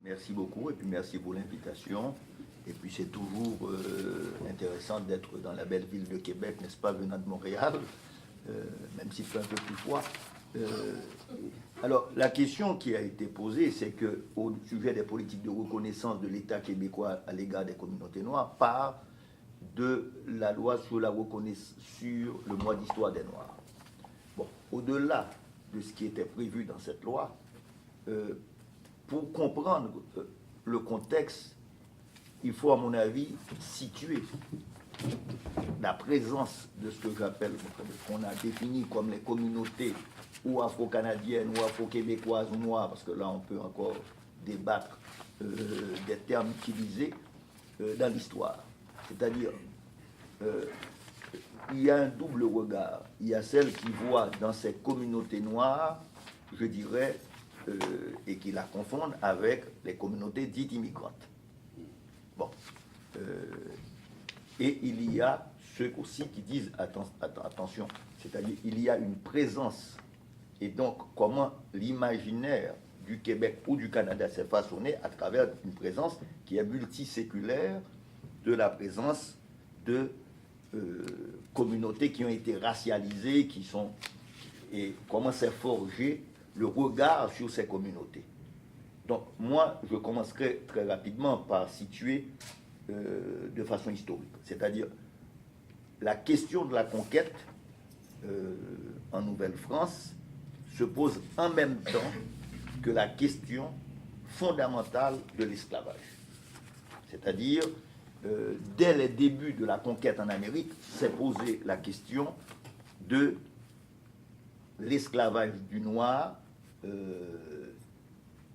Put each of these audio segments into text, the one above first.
Merci beaucoup et puis merci pour l'invitation. Et puis c'est toujours intéressant d'être dans la belle ville de Québec, n'est-ce pas, venant de Montréal, même s'il fait un peu plus froid. Alors la question qui a été posée, c'est qu'au sujet des politiques de reconnaissance de l'État québécois à l'égard des communautés noires, part de la loi sur la reconnaissance sur le mois d'histoire des Noirs. Bon, au-delà de ce qui était prévu dans cette loi, pour comprendre le contexte, il faut, à mon avis, situer la présence de ce que j'appelle, qu'on a défini comme les communautés ou afro-canadiennes ou afro-québécoises ou noires, parce que là on peut encore débattre des termes utilisés dans l'histoire. C'est-à-dire, il y a un double regard. Il y a celles qui voient dans ces communautés noires, je dirais, et qui la confondent avec les communautés dites immigrantes. Bon. Et il y a ceux aussi qui disent attention, c'est-à-dire il y a une présence, et donc comment l'imaginaire du Québec ou du Canada s'est façonné à travers une présence qui est multiséculaire de la présence de communautés qui ont été racialisées, qui sont, et comment s'est forgé le regard sur ces communautés. Donc moi, je commencerai très rapidement par situer de façon historique, c'est-à-dire la question de la conquête en Nouvelle-France se pose en même temps que la question fondamentale de l'esclavage. C'est-à-dire, dès les débuts de la conquête en Amérique, s'est posée la question de l'esclavage du noir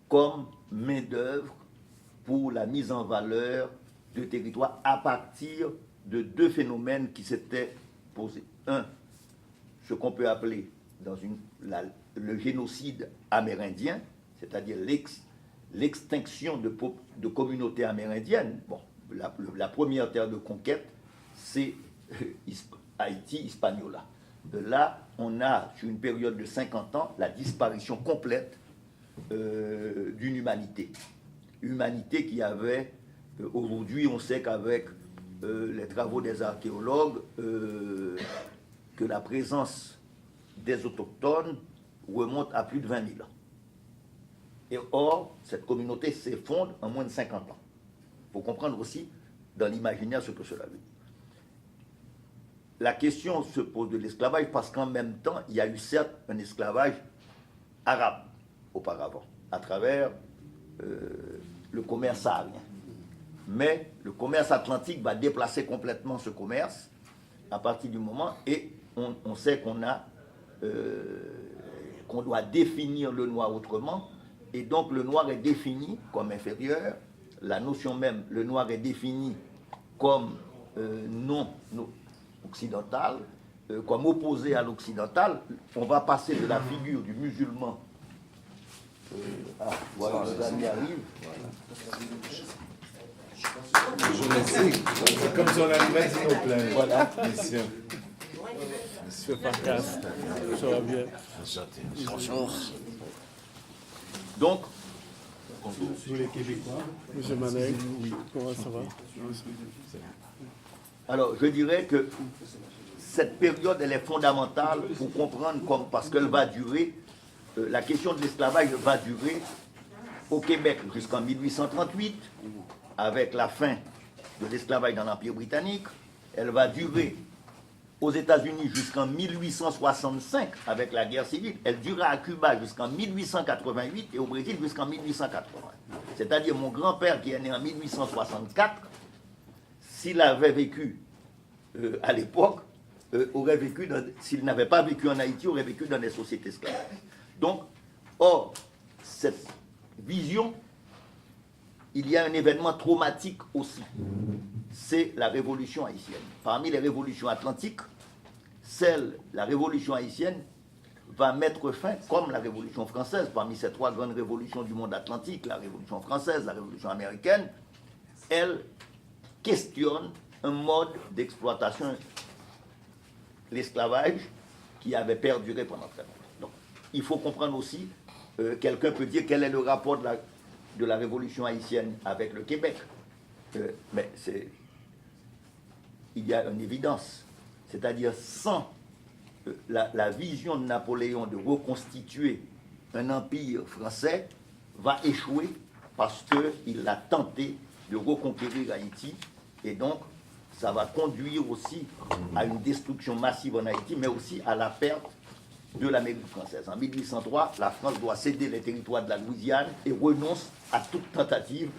comme main-d'œuvre pour la mise en valeur de territoires à partir de deux phénomènes qui s'étaient posés. Un, ce qu'on peut appeler dans le génocide amérindien, c'est-à-dire l'extinction de communautés amérindiennes. Bon, la première terre de conquête, c'est Haïti, Hispaniola. Là, on a, sur une période de 50 ans, la disparition complète d'une humanité. Humanité qui avait, aujourd'hui, on sait qu'avec les travaux des archéologues, que la présence des autochtones remonte à plus de 20 000 ans. Et or, cette communauté s'effondre en moins de 50 ans. Il faut comprendre aussi dans l'imaginaire ce que cela veut dire. La question se pose de l'esclavage parce qu'en même temps, il y a eu certes un esclavage arabe auparavant, à travers le commerce saharien. Mais le commerce atlantique va déplacer complètement ce commerce à partir du moment, et on sait qu'on doit définir le noir autrement, et donc le noir est défini comme inférieur, la notion même, le noir est défini comme non occidental, comme opposé à l'occidental. On va passer de la figure du musulman. Voilà, nos amis arrivent. Je le sais, c'est comme si on arrivait à nos plans. Voilà. Monsieur. Monsieur Farkas, ça va bien. Bonjour. Donc, Tous les Québécois. Monsieur Maneg, comment ça va? alors, je dirais que cette période, elle est fondamentale pour comprendre, parce qu'elle va durer, la question de l'esclavage va durer au Québec jusqu'en 1838, avec la fin de l'esclavage dans l'Empire britannique. Elle va durer aux États-Unis jusqu'en 1865 avec la guerre civile. Elle durera à Cuba jusqu'en 1888 et au Brésil jusqu'en 1880. C'est-à-dire mon grand-père qui est né en 1864, s'il avait vécu à l'époque, aurait vécu, s'il n'avait pas vécu en Haïti, aurait vécu dans des sociétés esclaves. Donc, or, cette vision, il y a un événement traumatique aussi. C'est la révolution haïtienne. Parmi les révolutions atlantiques, la révolution haïtienne va mettre fin, comme la révolution française, parmi ces trois grandes révolutions du monde atlantique, la révolution française, la révolution américaine, elle questionne un mode d'exploitation, l'esclavage, qui avait perduré pendant très longtemps. Donc, il faut comprendre aussi, quelqu'un peut dire quel est le rapport de la révolution haïtienne avec le Québec. Mais il y a une évidence, c'est-à-dire sans la vision de Napoléon de reconstituer un empire français va échouer parce qu'il a tenté de reconquérir Haïti et donc ça va conduire aussi à une destruction massive en Haïti, mais aussi à la perte de l'Amérique française. En 1803, la France doit céder les territoires de la Louisiane et renonce à toute tentative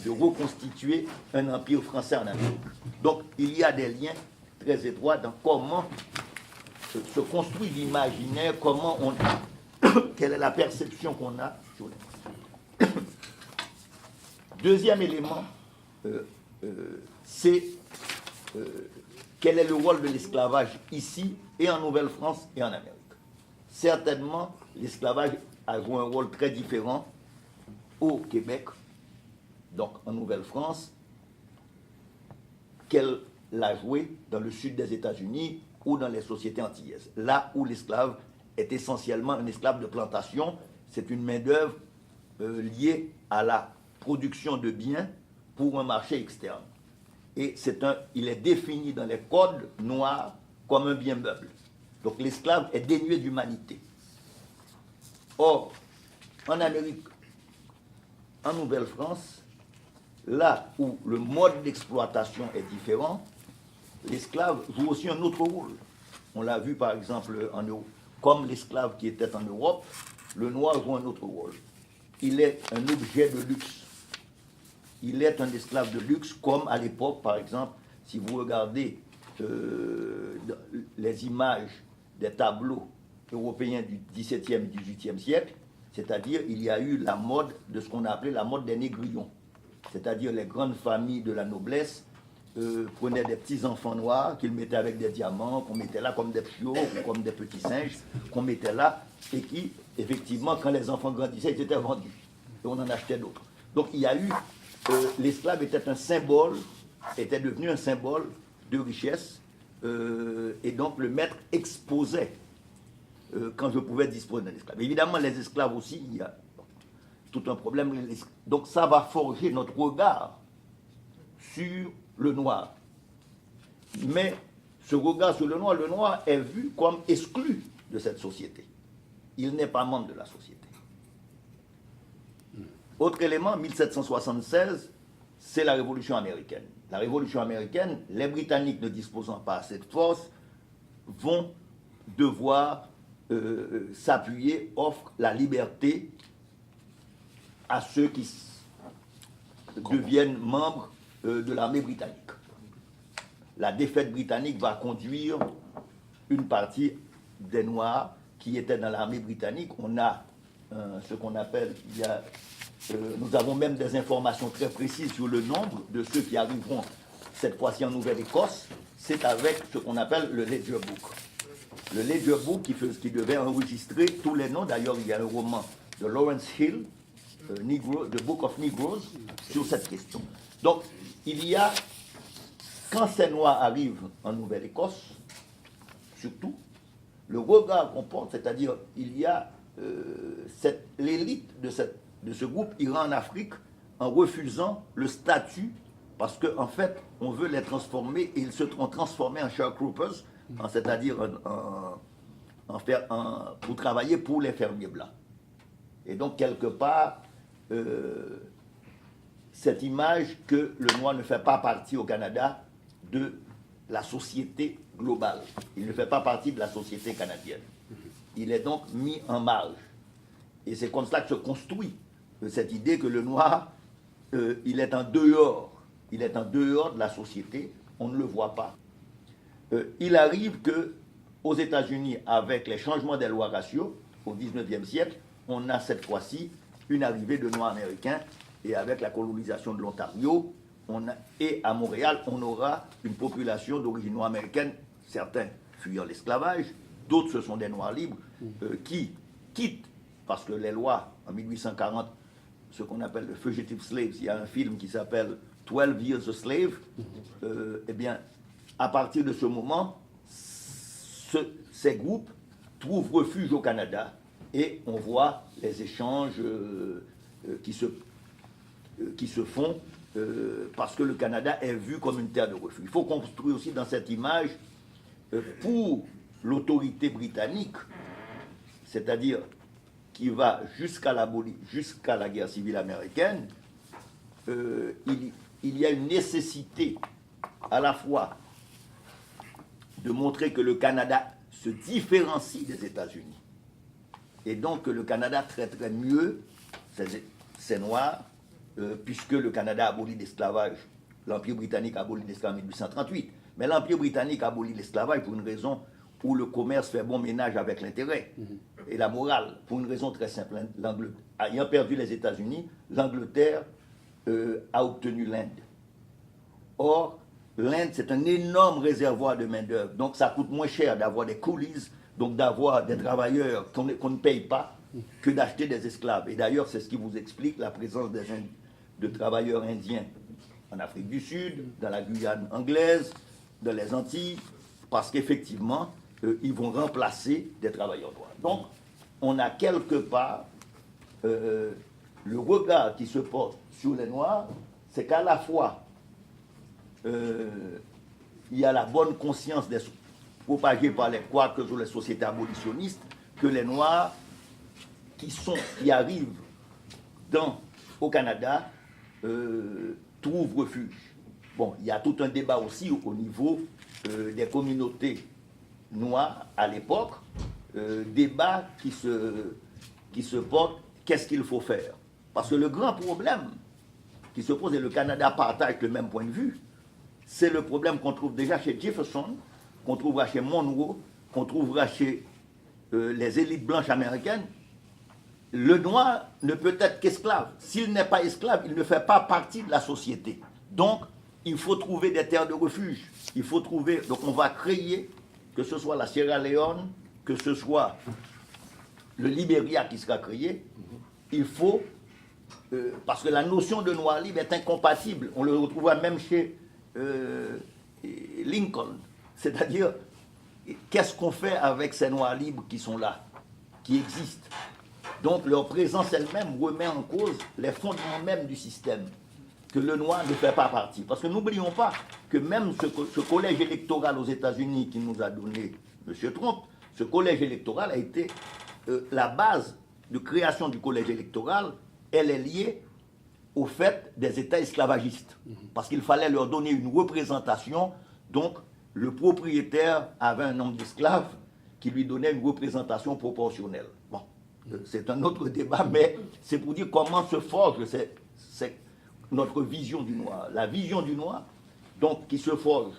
de reconstituer un empire français en Amérique. Donc, il y a des liens très étroits dans comment se construit l'imaginaire, comment on quelle est la perception qu'on a sur les... Deuxième élément, c'est quel est le rôle de l'esclavage ici et en Nouvelle-France et en Amérique. Certainement, l'esclavage a joué un rôle très différent au Québec, donc en Nouvelle-France, qu'elle l'a joué dans le sud des États-Unis ou dans les sociétés antillaises. Là où l'esclave est essentiellement un esclave de plantation, c'est une main-d'œuvre liée à la production de biens pour un marché externe. Et il est défini dans les codes noirs comme un bien meuble. Donc l'esclave est dénué d'humanité. Or, en Amérique, en Nouvelle-France, là où le mode d'exploitation est différent, l'esclave joue aussi un autre rôle. On l'a vu par exemple en Europe. Comme l'esclave qui était en Europe, le noir joue un autre rôle. Il est un objet de luxe. Il est un esclave de luxe, comme à l'époque, par exemple, si vous regardez les images des tableaux européens du XVIIe et XVIIIe siècle, c'est-à-dire il y a eu la mode de ce qu'on a appelé la mode des négrillons, c'est-à-dire les grandes familles de la noblesse prenaient des petits enfants noirs qu'ils mettaient avec des diamants, qu'on mettait là comme des chiots ou comme des petits singes, qu'on mettait là, et qui, effectivement, quand les enfants grandissaient, ils étaient vendus. Et on en achetait d'autres. Donc il y a eu, l'esclave était un symbole, était devenu un symbole de richesse, et donc le maître exposait quand je pouvais disposer d'un esclave. Évidemment, les esclaves aussi, il y a tout un problème. Donc ça va forger notre regard sur le noir. Mais ce regard sur le noir est vu comme exclu de cette société. Il n'est pas membre de la société. Autre élément, 1776, c'est la Révolution américaine. La Révolution américaine, les Britanniques ne disposant pas de cette force, vont devoir s'appuyer, offrent la liberté à ceux qui deviennent membres de l'armée britannique. La défaite britannique va conduire une partie des Noirs qui étaient dans l'armée britannique. On a ce qu'on appelle, nous avons même des informations très précises sur le nombre de ceux qui arriveront cette fois-ci en Nouvelle-Écosse. C'est avec ce qu'on appelle le Ledger Book. Le Ledger Book qui devait enregistrer tous les noms. D'ailleurs, il y a un roman de Lawrence Hill, The Book of Negroes, sur cette question. Donc, il y a, quand ces Noirs arrivent en Nouvelle-Écosse, surtout, le regard qu'on porte, c'est-à-dire, il y a l'élite de ce groupe ira en Afrique en refusant le statut, parce qu'en fait, on veut les transformer, et ils se sont transformés en sharecroppers, c'est-à-dire pour travailler pour les fermiers blancs. Et donc, quelque part, cette image que le noir ne fait pas partie au Canada de la société globale. Il ne fait pas partie de la société canadienne. Il est donc mis en marge. Et c'est comme cela que se construit cette idée que le noir, il est en dehors. Il est en dehors de la société. On ne le voit pas. Il arrive qu'aux États-Unis, avec les changements des lois raciaux, au XIXe siècle, on a cette fois-ci une arrivée de Noirs américains, et avec la colonisation de l'Ontario, et à Montréal, on aura une population d'origine noire américaine, certains fuyant l'esclavage, d'autres ce sont des Noirs libres, qui quittent, parce que les lois, en 1840, ce qu'on appelle le fugitive slaves, il y a un film qui s'appelle 12 Years a Slave, eh bien, à partir de ce moment, ces groupes trouvent refuge au Canada, et on voit les échanges qui se qui se font parce que le Canada est vu comme une terre de refuge. Il faut construire aussi dans cette image pour l'autorité britannique, c'est-à-dire qui va jusqu'à la guerre civile américaine, il y a une nécessité à la fois de montrer que le Canada se différencie des États-Unis et donc que le Canada traiterait mieux ces Noirs puisque le Canada abolit l'esclavage. L'Empire britannique abolit l'esclavage en 1838. Mais l'Empire britannique abolit l'esclavage pour une raison où le commerce fait bon ménage avec l'intérêt et la morale, pour une raison très simple. Ayant perdu les États-Unis, l'Angleterre a obtenu l'Inde. Or, l'Inde, c'est un énorme réservoir de main-d'œuvre. Donc, ça coûte moins cher d'avoir des coolies, donc d'avoir des travailleurs qu'on ne paye pas, que d'acheter des esclaves. Et d'ailleurs, c'est ce qui vous explique la présence de travailleurs indiens en Afrique du Sud, dans la Guyane anglaise, dans les Antilles, parce qu'effectivement, ils vont remplacer des travailleurs noirs. Donc, on a quelque part le regard qui se porte sur les Noirs, c'est qu'à la fois, il y a la bonne conscience propagée par les Quakers ou les sociétés abolitionnistes que les Noirs qui arrivent au Canada trouvent refuge. Bon, il y a tout un débat aussi au niveau des communautés noires à l'époque, débat qui se porte, qu'est-ce qu'il faut faire? Parce que le grand problème qui se pose, et le Canada partage le même point de vue, c'est le problème qu'on trouve déjà chez Jefferson, qu'on trouvera chez Monroe, qu'on trouvera chez les élites blanches américaines. Le noir ne peut être qu'esclave. S'il n'est pas esclave, il ne fait pas partie de la société. Donc, il faut trouver des terres de refuge. Il faut trouver... Donc, on va créer, que ce soit la Sierra Leone, que ce soit le Libéria qui sera créé, il faut... parce que la notion de noir libre est incompatible. On le retrouvera même chez Lincoln. C'est-à-dire, qu'est-ce qu'on fait avec ces noirs libres qui sont là, qui existent? Donc leur présence elle-même remet en cause les fondements même du système, que le noir ne fait pas partie. Parce que n'oublions pas que même ce collège électoral aux États-Unis qui nous a donné M. Trump, ce collège électoral a été la base de création du collège électoral, elle est liée au fait des États esclavagistes. Parce qu'il fallait leur donner une représentation, donc le propriétaire avait un nombre d'esclaves qui lui donnait une représentation proportionnelle. Bon, c'est un autre débat, mais c'est pour dire comment se forge notre vision du noir. La vision du noir, donc, qui se forge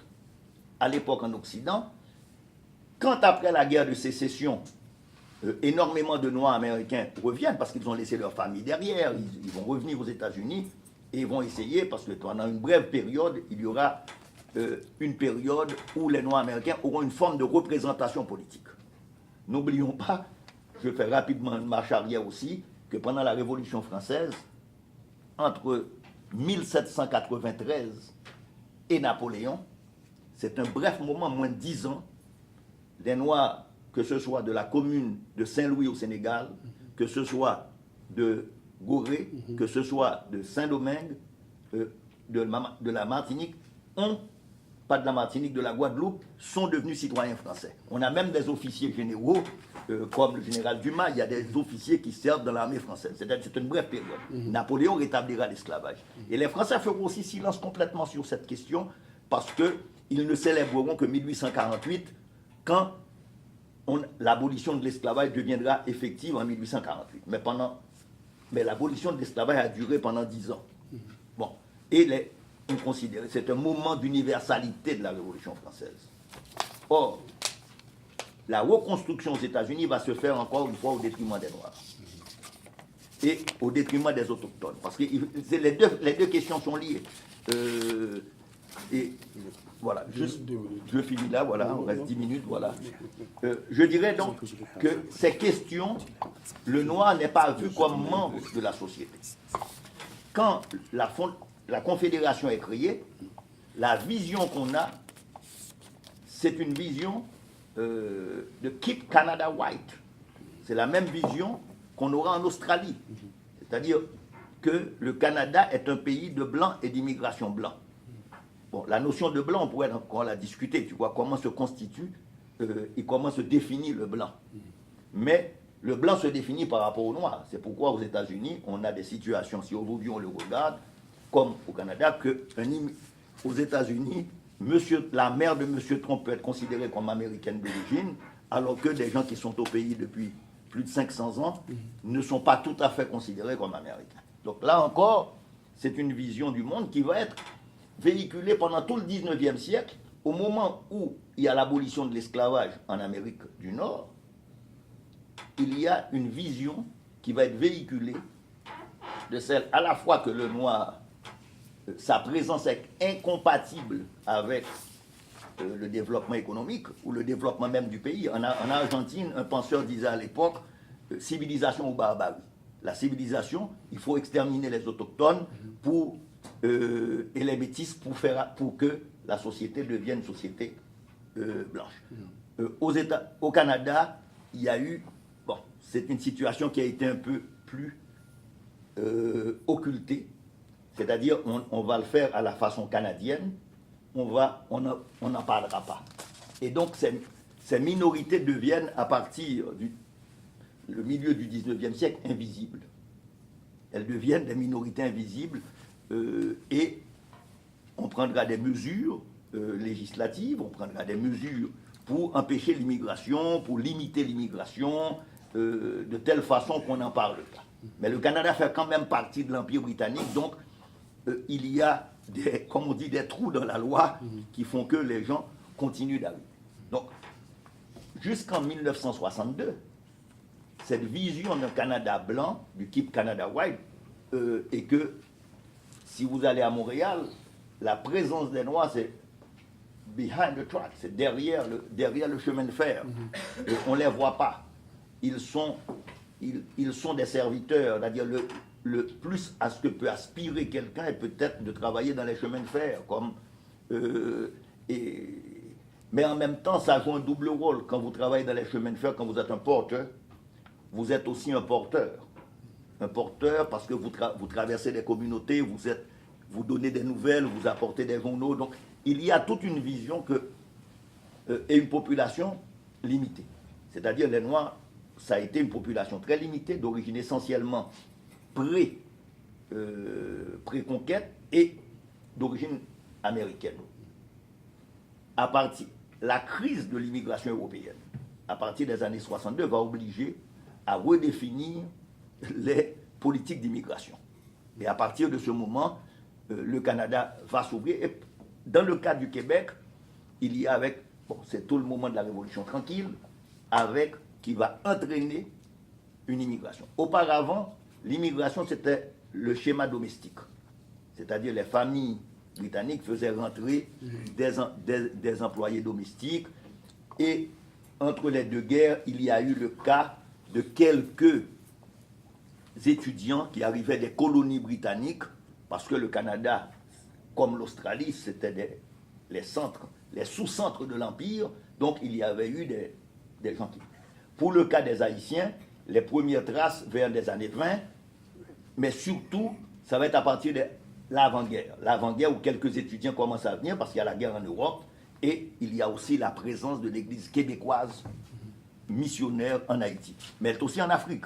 à l'époque en Occident, quand après la guerre de sécession, énormément de Noirs américains reviennent parce qu'ils ont laissé leur famille derrière, ils vont revenir aux États-Unis et ils vont essayer, parce que pendant une brève période, il y aura une période où les Noirs américains auront une forme de représentation politique. N'oublions pas, je fais rapidement une marche arrière aussi, que pendant la Révolution française, entre 1793 et Napoléon, c'est un bref moment, moins de 10 ans, les Noirs, que ce soit de la commune de Saint-Louis au Sénégal, que ce soit de Gorée, que ce soit de Saint-Domingue, de la Martinique, pas de la Martinique, de la Guadeloupe, sont devenus citoyens français. On a même des officiers généraux, comme le général Dumas, il y a des officiers qui servent dans l'armée française. C'est une brève période. Napoléon rétablira l'esclavage. Et les Français feront aussi silence complètement sur cette question, parce qu'ils ne célébreront que 1848, quand l'abolition de l'esclavage deviendra effective en 1848. Mais l'abolition de l'esclavage a duré pendant 10 ans. Bon. Et on considère c'est un moment d'universalité de la Révolution française. Or, la reconstruction aux États-Unis va se faire encore une fois au détriment des Noirs. Et au détriment des Autochtones. Parce que les deux questions sont liées. Et voilà, je finis là, voilà, on reste 10 minutes, voilà. Je dirais donc que ces questions, le noir n'est pas vu comme membre de la société. Quand la Confédération est créée, la vision qu'on a, c'est une vision de Keep Canada White. C'est la même vision qu'on aura en Australie. C'est-à-dire que le Canada est un pays de blancs et d'immigration blanc. Bon, la notion de blanc, on pourrait encore la discuter, tu vois, comment se constitue et comment se définit le blanc. Mais le blanc se définit par rapport au noir. C'est pourquoi aux États-Unis, on a des situations, si aujourd'hui on le regarde, comme au Canada, aux États-Unis, la mère de M. Trump peut être considérée comme américaine d'origine, alors que des gens qui sont au pays depuis plus de 500 ans ne sont pas tout à fait considérés comme américains. Donc là encore, c'est une vision du monde qui va être véhiculée pendant tout le 19e siècle, au moment où il y a l'abolition de l'esclavage en Amérique du Nord. Il y a une vision qui va être véhiculée de celle à la fois que le noir, sa présence est incompatible avec le développement économique ou le développement même du pays. En Argentine, un penseur disait à l'époque, civilisation ou barbarie. La civilisation, il faut exterminer les autochtones et les métis pour que la société devienne une société blanche. Au Canada, il y a eu, c'est une situation qui a été un peu plus occultée, c'est-à-dire on va le faire à la façon canadienne, on n'en parlera pas. Et donc ces minorités deviennent, à partir du milieu du 19e siècle, invisibles. Elles deviennent des minorités invisibles et on prendra des mesures législatives, on prendra des mesures pour empêcher l'immigration, pour limiter l'immigration, de telle façon qu'on n'en parle pas. Mais le Canada fait quand même partie de l'Empire britannique, donc il y a comme on dit, des trous dans la loi qui font que les gens continuent d'arriver. Donc, jusqu'en 1962, cette vision d'un Canada blanc, du type Canada White, et que si vous allez à Montréal, la présence des Noirs, c'est behind the track, c'est derrière le chemin de fer. On ne les voit pas. Ils sont des serviteurs, c'est-à-dire le plus à ce que peut aspirer quelqu'un est peut-être de travailler dans les chemins de fer. Mais en même temps, ça joue un double rôle. Quand vous travaillez dans les chemins de fer, quand vous êtes un porteur, vous êtes aussi un porteur. Un porteur parce que vous traversez des communautés, vous donnez des nouvelles, vous apportez des journaux. Donc, il y a toute une vision et une population limitée. C'est-à-dire les Noirs, ça a été une population très limitée, d'origine essentiellement pré-conquête et d'origine américaine. La crise de l'immigration européenne, à partir des années 62, va obliger à redéfinir les politiques d'immigration. Et à partir de ce moment, le Canada va s'ouvrir. Et dans le cas du Québec, il y a c'est tout le moment de la Révolution tranquille, qui va entraîner une immigration. Auparavant, l'immigration, c'était le schéma domestique. C'est-à-dire les familles britanniques faisaient rentrer des employés domestiques. Et entre les deux guerres, il y a eu le cas de quelques étudiants qui arrivaient des colonies britanniques, parce que le Canada, comme l'Australie, c'était les sous-centres de l'Empire. Donc il y avait eu des gens qui... Pour le cas des Haïtiens, les premières traces vers les années 20, mais surtout, ça va être à partir de l'avant-guerre. L'avant-guerre où quelques étudiants commencent à venir parce qu'il y a la guerre en Europe et il y a aussi la présence de l'église québécoise missionnaire en Haïti. Mais elle est aussi en Afrique.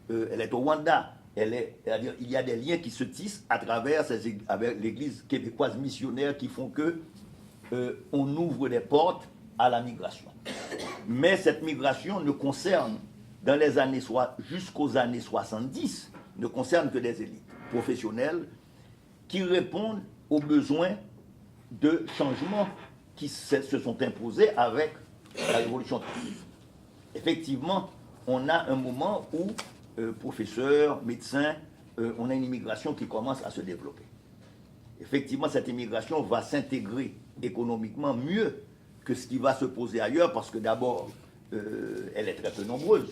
Elle est au Rwanda. C'est-à-dire, il y a des liens qui se tissent à travers avec l'église québécoise missionnaire qui font que on ouvre des portes à la migration. Mais cette migration ne concerne, dans les années jusqu'aux années 70, ne concerne que des élites professionnelles qui répondent aux besoins de changement qui se sont imposés avec la Révolution tranquille. Effectivement, on a un moment où professeurs, médecins, on a une immigration qui commence à se développer. Effectivement, cette immigration va s'intégrer économiquement mieux que ce qui va se poser ailleurs, parce que d'abord, elle est très peu nombreuse,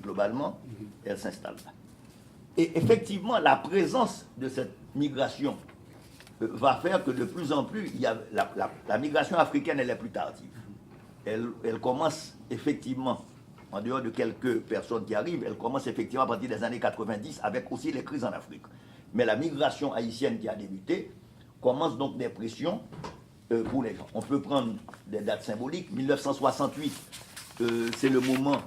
globalement, elle s'installe là. Et effectivement, la présence de cette migration va faire que de plus en plus, la migration africaine, elle est plus tardive. Elle commence effectivement, en dehors de quelques personnes qui arrivent, elle commence effectivement à partir des années 90, avec aussi les crises en Afrique. Mais la migration haïtienne qui a débuté commence donc des pressions pour les gens. On peut prendre des dates symboliques. 1968, c'est le moment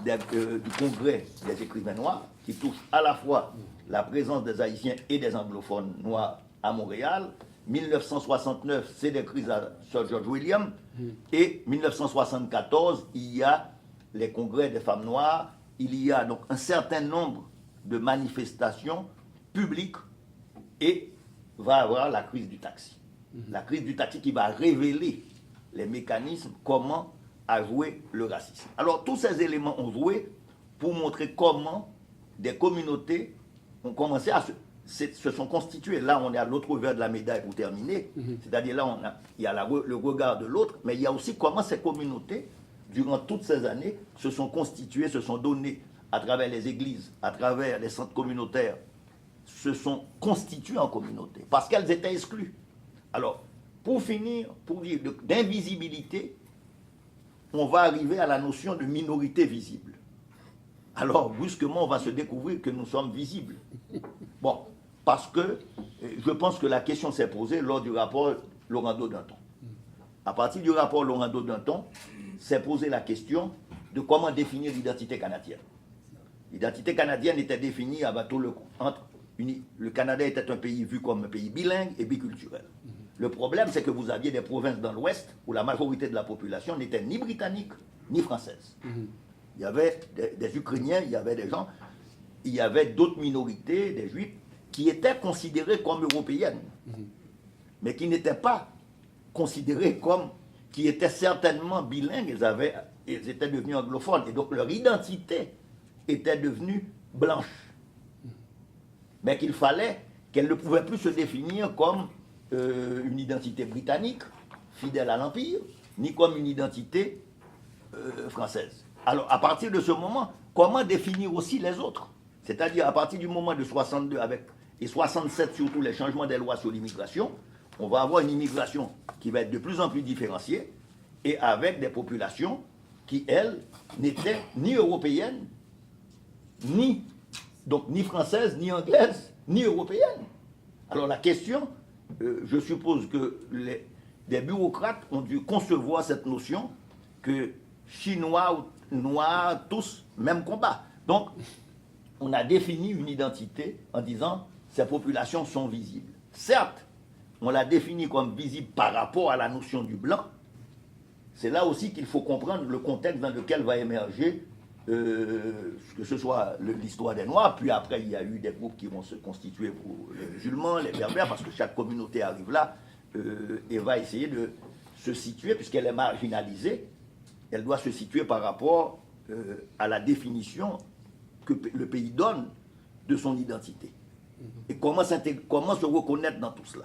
du congrès des écrivains noirs qui touche à la fois la présence des Haïtiens et des anglophones noirs à Montréal. 1969, c'est des crises à Sir George Williams. Et 1974, il y a les congrès des femmes noires. Il y a donc un certain nombre de manifestations publiques et va avoir la crise du taxi. La crise du taxi qui va révéler les mécanismes, comment a joué le racisme. Alors tous ces éléments ont joué pour montrer comment des communautés ont commencé à se sont constituées. Là, on est à l'autre revers de la médaille pour terminer. C'est-à-dire là, il y a le regard de l'autre, mais il y a aussi comment ces communautés, durant toutes ces années, se sont constituées, se sont données à travers les églises, à travers les centres communautaires, se sont constituées en communauté, parce qu'elles étaient exclues. Alors, pour finir, pour dire d'invisibilité, on va arriver à la notion de minorité visible. Alors, brusquement, on va se découvrir que nous sommes visibles. Bon, parce que je pense que la question s'est posée lors du rapport Laurando-Danton. À partir du rapport Laurando-Danton, s'est posée la question de comment définir l'identité canadienne. L'identité canadienne était définie à bateau le Canada était un pays vu comme un pays bilingue et biculturel. Le problème, c'est que vous aviez des provinces dans l'Ouest où la majorité de la population n'était ni britannique ni française. Il y avait des Ukrainiens, il y avait des gens, il y avait d'autres minorités, des Juifs, qui étaient considérés comme européennes, mais qui n'étaient pas considérés comme, qui étaient certainement bilingues, ils étaient devenus anglophones, et donc leur identité était devenue blanche. Mais qu'il fallait, qu'elle ne pouvait plus se définir comme une identité britannique, fidèle à l'Empire, ni comme une identité française. Alors, à partir de ce moment, comment définir aussi les autres? C'est-à-dire, à partir du moment de 62 et 67, surtout les changements des lois sur l'immigration, on va avoir une immigration qui va être de plus en plus différenciée et avec des populations qui, elles, n'étaient ni européennes, ni françaises, ni anglaises, ni européennes. Alors la question, je suppose que des bureaucrates ont dû concevoir cette notion que Chinois, Noirs, tous, même combat. Donc, on a défini une identité en disant ces populations sont visibles. Certes, on l'a défini comme visible par rapport à la notion du blanc. C'est là aussi qu'il faut comprendre le contexte dans lequel va émerger que ce soit l'histoire des Noirs, puis après il y a eu des groupes qui vont se constituer pour les musulmans, les berbères, parce que chaque communauté arrive là et va essayer de se situer, puisqu'elle est marginalisée, elle doit se situer par rapport à la définition que le pays donne de son identité. Et comment se reconnaître dans tout cela.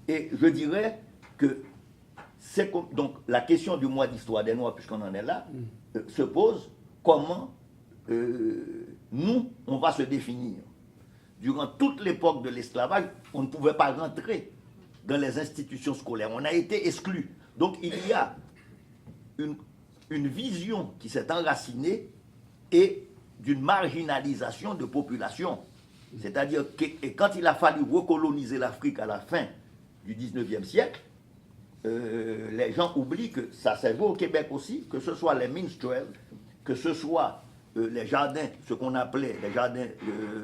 Et je dirais que donc la question du mois d'histoire des Noirs, puisqu'on en est là, se pose comment nous, on va se définir. Durant toute l'époque de l'esclavage, on ne pouvait pas rentrer dans les institutions scolaires. On a été exclus. Donc il y a une vision qui s'est enracinée et d'une marginalisation de population. C'est-à-dire que quand il a fallu recoloniser l'Afrique à la fin du 19e siècle, les gens oublient que ça s'est vu au Québec aussi, que ce soit les minstrels, que ce soit les jardins, ce qu'on appelait les jardins,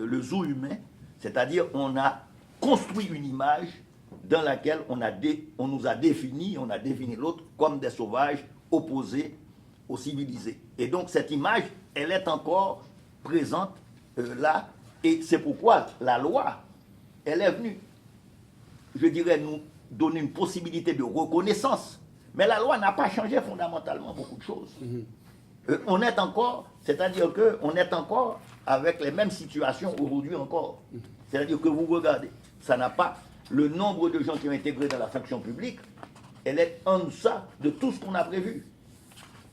le zoo humain, c'est-à-dire on a construit une image dans laquelle on nous a défini, on a défini l'autre comme des sauvages opposés aux civilisés. Et donc cette image, elle est encore présente là, et c'est pourquoi la loi, elle est venue, je dirais, nous donner une possibilité de reconnaissance. Mais la loi n'a pas changé fondamentalement beaucoup de choses. On est encore, c'est-à-dire qu'on est encore avec les mêmes situations aujourd'hui encore. C'est-à-dire que vous regardez, ça n'a pas, le nombre de gens qui ont intégré dans la fonction publique, elle est en deçà de tout ce qu'on a prévu.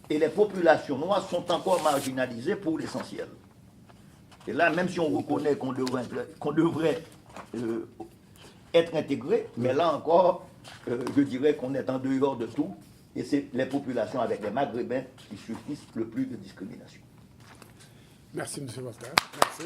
Et les populations noires sont encore marginalisées pour l'essentiel. Et là, même si on reconnaît qu'on devrait être intégré, mais là encore, je dirais qu'on est en dehors de tout, et c'est les populations avec les Maghrébins qui subissent le plus de discrimination. Merci, M. Voltaire. Merci.